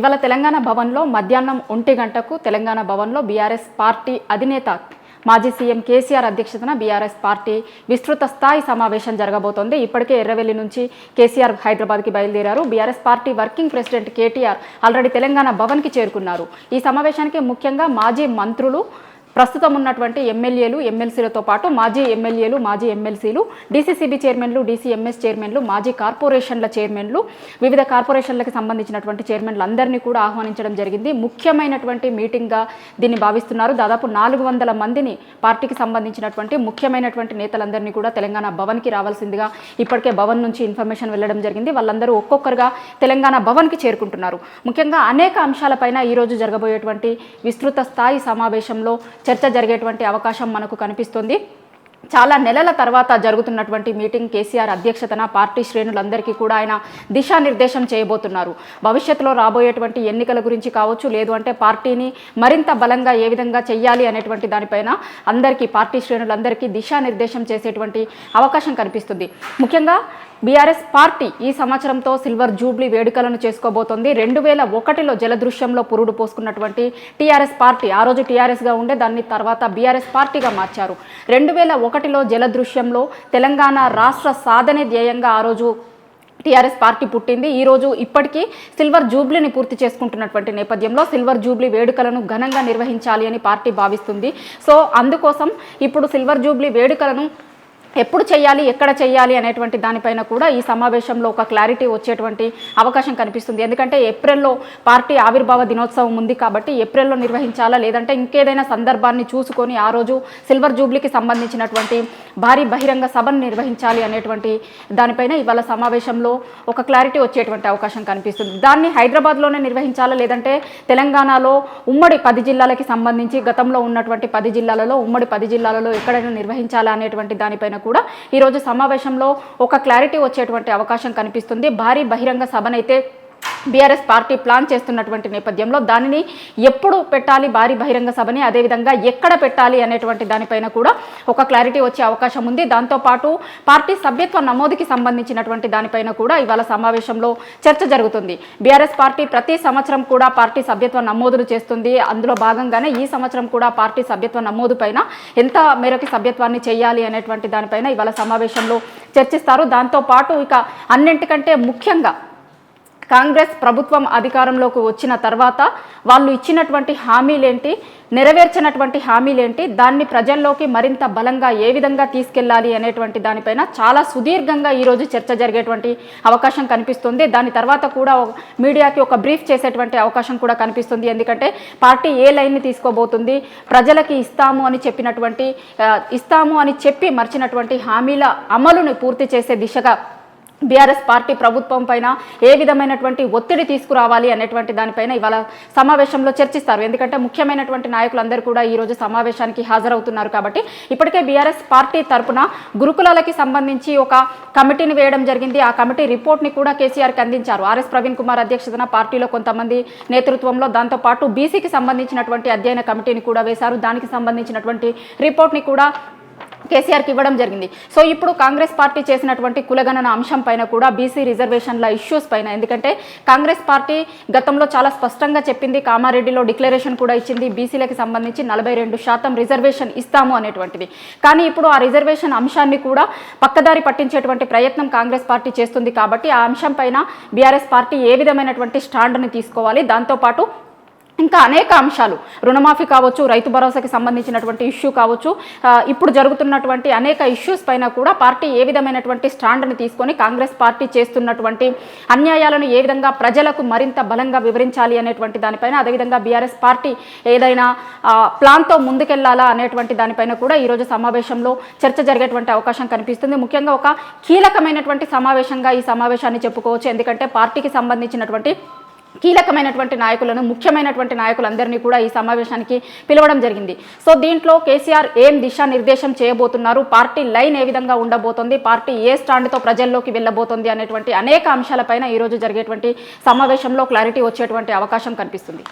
ఇవాళ తెలంగాణ భవన్లో మధ్యాహ్నం 1 గంటకు తెలంగాణ భవన్లో బీఆర్ఎస్ పార్టీ అధినేత మాజీ సీఎం కేసీఆర్ అధ్యక్షతన బీఆర్ఎస్ పార్టీ విస్తృత స్థాయి సమావేశం జరగబోతోంది. ఇప్పటికే ఎర్రవెల్లి నుంచి కేసీఆర్ హైదరాబాద్కి బయలుదేరారు. BRS party working president KTR already Telangana భవన్కి చేరుకున్నారు. ఈ సమావేశానికి ముఖ్యంగా మాజీ మంత్రులు, ప్రస్తుతం ఉన్నటువంటి ఎమ్మెల్యేలు, ఎమ్మెల్సీలతో పాటు మాజీ ఎమ్మెల్యేలు, మాజీ ఎమ్మెల్సీలు, డీసీసీబీ చైర్మన్లు, డీసీఎంఎస్ చైర్మన్లు, మాజీ కార్పొరేషన్ల చైర్మన్లు, వివిధ కార్పొరేషన్లకు సంబంధించినటువంటి చైర్మన్లు అందరినీ కూడా ఆహ్వానించడం జరిగింది. ముఖ్యమైనటువంటి మీటింగ్గా దీన్ని భావిస్తున్నారు. దాదాపు 400 మందిని పార్టీకి సంబంధించినటువంటి ముఖ్యమైనటువంటి నేతలందరినీ కూడా తెలంగాణ భవన్కి రావాల్సిందిగా ఇప్పటికే భవన్ నుంచి ఇన్ఫర్మేషన్ వెళ్ళడం జరిగింది. వాళ్ళందరూ ఒక్కొక్కరుగా తెలంగాణ భవన్కి చేరుకుంటున్నారు. ముఖ్యంగా అనేక అంశాలపైన ఈరోజు జరగబోయేటువంటి విస్తృత స్థాయి సమావేశంలో చర్చ జరిగేటువంటి అవకాశం మనకు కనిపిస్తుంది. చాలా నెలల తర్వాత జరుగుతున్నటువంటి మీటింగ్. కేసీఆర్ అధ్యక్షతన పార్టీ శ్రేణులందరికీ కూడా ఆయన దిశానిర్దేశం చేయబోతున్నారు. భవిష్యత్తులో రాబోయేటువంటి ఎన్నికల గురించి కావచ్చు, లేదు అంటే పార్టీని మరింత బలంగా ఏ విధంగా చెయ్యాలి అనేటువంటి దానిపైన అందరికీ, పార్టీ శ్రేణులందరికీ దిశానిర్దేశం చేసేటువంటి అవకాశం కనిపిస్తుంది. ముఖ్యంగా బీఆర్ఎస్ పార్టీ ఈ సంవత్సరంతో సిల్వర్ జూబ్లీ వేడుకలను చేసుకోబోతోంది. 2001లో జలదృశ్యంలో పురుడు పోసుకున్నటువంటి టీఆర్ఎస్ పార్టీ, ఆ రోజు టీఆర్ఎస్గా ఉండే దాన్ని తర్వాత బీఆర్ఎస్ పార్టీగా మార్చారు. 2001లో జలదృశ్యంలో తెలంగాణ రాష్ట్ర సాధనే ధ్యేయంగా ఆ రోజు టీఆర్ఎస్ పార్టీ పుట్టింది. ఈరోజు ఇప్పటికీ సిల్వర్ జూబ్లీని పూర్తి చేసుకుంటున్నటువంటి నేపథ్యంలో సిల్వర్ జూబ్లీ వేడుకలను ఘనంగా నిర్వహించాలి అని పార్టీ భావిస్తుంది. సో అందుకోసం ఇప్పుడు సిల్వర్ జూబ్లీ వేడుకలను ఎప్పుడు చేయాలి, ఎక్కడ చేయాలి అనేటువంటి దానిపైన కూడా ఈ సమావేశంలో ఒక క్లారిటీ వచ్చేటువంటి అవకాశం కనిపిస్తుంది. ఎందుకంటే ఏప్రిల్లో పార్టీ ఆవిర్భావ దినోత్సవం ఉంది కాబట్టి ఏప్రిల్లో నిర్వహించాలా, లేదంటే ఇంకేదైనా సందర్భాన్ని చూసుకొని ఆ రోజు సిల్వర్ జూబ్లీకి సంబంధించినటువంటి భారీ బహిరంగ సభను నిర్వహించాలి అనేటువంటి దానిపైన ఇవాళ సమావేశంలో ఒక క్లారిటీ వచ్చేటువంటి అవకాశం కనిపిస్తుంది. దాన్ని హైదరాబాద్లోనే నిర్వహించాలా, లేదంటే తెలంగాణలో ఉమ్మడి 10 జిల్లాలకి సంబంధించి గతంలో ఉన్నటువంటి 10 జిల్లాలలో ఉమ్మడి 10 జిల్లాలలో ఎక్కడైనా నిర్వహించాలా అనేటువంటి దానిపైన కూడా ఈరోజు సమావేశంలో ఒక క్లారిటీ వచ్చేటువంటి అవకాశం కనిపిస్తుంది. భారీ బహిరంగ సభనైతే బీఆర్ఎస్ పార్టీ ప్లాన్ చేస్తున్నటువంటి నేపథ్యంలో దానిని ఎప్పుడు పెట్టాలి, భారీ బహిరంగ సభని, అదేవిధంగా ఎక్కడ పెట్టాలి అనేటువంటి దానిపైన కూడా ఒక క్లారిటీ వచ్చే అవకాశం ఉంది. దాంతోపాటు పార్టీ సభ్యత్వ నమోదుకి సంబంధించినటువంటి దానిపైన కూడా ఇవాళ సమావేశంలో చర్చ జరుగుతుంది. బీఆర్ఎస్ పార్టీ ప్రతి సంవత్సరం కూడా పార్టీ సభ్యత్వ నమోదులు చేస్తుంది. అందులో భాగంగానే ఈ సంవత్సరం కూడా పార్టీ సభ్యత్వ నమోదు పైన ఎంత మేరకు సభ్యత్వాన్ని చేయాలి అనేటువంటి దానిపైన ఇవాళ సమావేశంలో చర్చిస్తారు. దాంతోపాటు ఇక అన్నింటికంటే ముఖ్యంగా కాంగ్రెస్ ప్రభుత్వం అధికారంలోకి వచ్చిన తర్వాత వాళ్ళు ఇచ్చినటువంటి హామీలేంటి, నెరవేర్చినటువంటి హామీలేంటి, దాన్ని ప్రజల్లోకి మరింత బలంగా ఏ విధంగా తీసుకెళ్లాలి అనేటువంటి దానిపైన చాలా సుదీర్ఘంగా ఈరోజు చర్చ జరిగేటువంటి అవకాశం కనిపిస్తుంది. దాని తర్వాత కూడా మీడియాకి ఒక బ్రీఫ్ చేసేటువంటి అవకాశం కూడా కనిపిస్తుంది. ఎందుకంటే పార్టీ ఏ లైన్ని తీసుకోబోతుంది, ప్రజలకి ఇస్తాము అని చెప్పి మర్చినటువంటి హామీల అమలుని పూర్తి చేసే దిశగా బీఆర్ఎస్ పార్టీ ప్రభుత్వం పైన ఏ విధమైనటువంటి ఒత్తిడి తీసుకురావాలి అనేటువంటి దానిపైన ఇవాళ సమావేశంలో చర్చిస్తారు. ఎందుకంటే ముఖ్యమైనటువంటి నాయకులందరూ కూడా ఈరోజు సమావేశానికి హాజరవుతున్నారు కాబట్టి ఇప్పటికే బీఆర్ఎస్ పార్టీ తరఫున గురుకులాలకి సంబంధించి ఒక కమిటీని వేయడం జరిగింది. ఆ కమిటీ రిపోర్ట్ని కూడా కేసీఆర్కి అందించారు. ఆర్ఎస్ ప్రవీణ్ కుమార్ అధ్యక్షతన పార్టీలో కొంతమంది నేతృత్వంలో, దాంతోపాటు బీసీకి సంబంధించినటువంటి అధ్యయన కమిటీని కూడా వేశారు. దానికి సంబంధించినటువంటి రిపోర్ట్ని కూడా కేసీఆర్కి ఇవ్వడం జరిగింది. సో ఇప్పుడు కాంగ్రెస్ పార్టీ చేసినటువంటి కులగణన అంశం పైన కూడా, బీసీ రిజర్వేషన్ల ఇష్యూస్ పైన, ఎందుకంటే కాంగ్రెస్ పార్టీ గతంలో చాలా స్పష్టంగా చెప్పింది, కామారెడ్డిలో డిక్లరేషన్ కూడా ఇచ్చింది, బీసీలకు సంబంధించి 42% రిజర్వేషన్ ఇస్తాము అనేటువంటిది. కానీ ఇప్పుడు ఆ రిజర్వేషన్ అంశాన్ని కూడా పక్కదారి పట్టించేటువంటి ప్రయత్నం కాంగ్రెస్ పార్టీ చేస్తుంది. కాబట్టి ఆ అంశం పైన బీఆర్ఎస్ పార్టీ ఏ విధమైనటువంటి స్టాండ్ని తీసుకోవాలి, దాంతోపాటు ఇంకా అనేక అంశాలు, రుణమాఫీ కావచ్చు, రైతు భరోసాకి సంబంధించినటువంటి ఇష్యూ కావచ్చు, ఇప్పుడు జరుగుతున్నటువంటి అనేక ఇష్యూస్ పైన కూడా పార్టీ ఏ విధమైనటువంటి స్టాండ్ని తీసుకొని కాంగ్రెస్ పార్టీ చేస్తున్నటువంటి అన్యాయాలను ఏ విధంగా ప్రజలకు మరింత బలంగా వివరించాలి అనేటువంటి దానిపైన, అదేవిధంగా బీఆర్ఎస్ పార్టీ ఏదైనా ప్లాన్తో ముందుకెళ్లాలా అనేటువంటి దానిపైన కూడా ఈరోజు సమావేశంలో చర్చ జరిగేటువంటి అవకాశం కనిపిస్తుంది. ముఖ్యంగా ఒక కీలకమైనటువంటి సమావేశంగా ఈ సమావేశాన్ని చెప్పుకోవచ్చు. ఎందుకంటే పార్టీకి సంబంధించినటువంటి కీలకమైనటువంటి నాయకులను, ముఖ్యమైనటువంటి నాయకులందరినీ కూడా ఈ సమావేశానికి పిలవడం జరిగింది. సో దీంట్లో కేసీఆర్ ఏం దిశానిర్దేశం చేయబోతున్నారు, పార్టీ లైన్ ఏ విధంగా ఉండబోతోంది, పార్టీ ఏ స్టాండ్తో ప్రజల్లోకి వెళ్ళబోతోంది అనేటువంటి అనేక అంశాలపైన ఈరోజు జరిగేటువంటి సమావేశంలో క్లారిటీ వచ్చేటువంటి అవకాశం కనిపిస్తుంది.